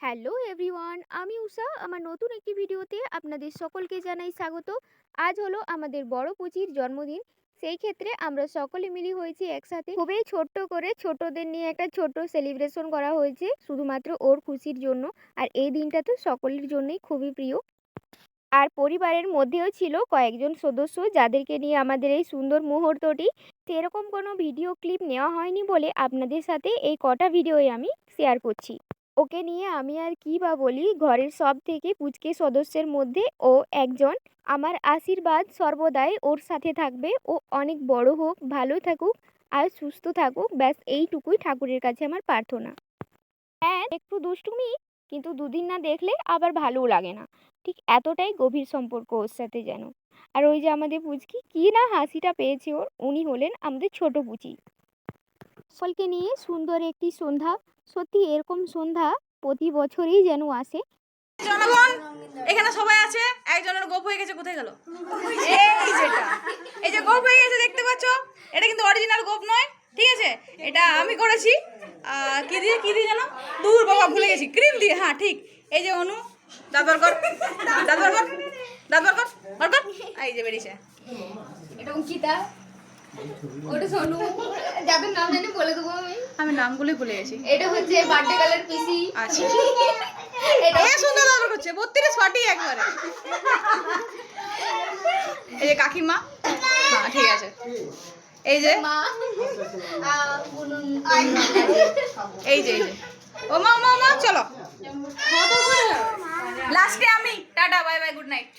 Hello everyone, আমি উষা। আমার নতুন একটি ভিডিওতে আপনাদের সকলকে জানাই স্বাগত। আজ হলো আমাদের বড় পুচির জন্মদিন। সেই ক্ষেত্রে আমরা সকলে মিলে হয়েছি একসাথে। খুবই ছোট্ট করে ছোটদের নিয়ে একটা ছোট্ট সেলিব্রেশন করা হয়েছে শুধুমাত্র ওর খুশির জন্য। আর এই দিনটা তো সকলের জন্যই খুবই প্রিয়। আর পরিবারের মধ্যেও ছিল কয়েকজন সদস্য যাদেরকে নিয়ে আমাদের এই সুন্দর মুহূর্তটি। সেরকম কোনো ভিডিও ক্লিপ নেওয়া হয়নি বলে আপনাদের সাথে এই কটা ভিডিওই আমি শেয়ার করছি। ওকে নিয়ে আমি আর কি বা বলি, ঘরের সব থেকে পুচকে সদস্যের মধ্যে ও একজন। আমার আশীর্বাদ সর্বদাই ওর সাথে থাকবে। ও অনেক বড় হোক, ভালো থাকুক আর সুস্থ থাকুক, ব্যাস এইটুকুই ঠাকুরের কাছে আমার প্রার্থনা। হ্যাঁ, একটু দুষ্টুমি, কিন্তু দুদিন না দেখলে আবার ভালোও লাগে না। ঠিক এতটাই গভীর সম্পর্ক ওর সাথে যেন। আর ওই যে আমাদের পুচকি, কি না হাসিটা পেয়েছে ওর, উনি হলেন আমাদের ছোট পুচি। সকলকে নিয়ে সুন্দর একটি সন্ধ্যা। সত্যি এরকম সন্ধ্যা প্রতি বছরই যেন আসে। জনগণ এখানে সবাই আছে, একজনের গোপ হয়ে গেছে, কোথায় গেল? এই যে গোপ হয়ে গেছে দেখতে পাচ্ছ, এটা কিন্তু অরিজিনাল গোপ নয়, ঠিক আছে? এটা আমি করেছি। কি দিয়ে জানো? দূর বাবা, ভুলে গেছি, ক্রিম দিয়ে। হ্যাঁ ঠিক। এই যে অনু, দাঁত বার কর, দাঁত বার কর, দাঁত বার কর, বার কর। এই যে বেরিয়েছে। এটা অঙ্কিতা, ওটা সোনু, যাদের নাম জানি বলে দেবো আমি নামগুলোই ভুলে গেছি। এটা হচ্ছে বার্থডে গার্লের পিসি। আচ্ছা, এটা সুন্দর দাঁত করছে, 32 ফাটি একবারে। এই যে কাকিমা, হ্যাঁ ঠিক আছে। এই যে মা, এই যে ও মা, চলো লাস্টে আমি। Tata, bye bye, good night.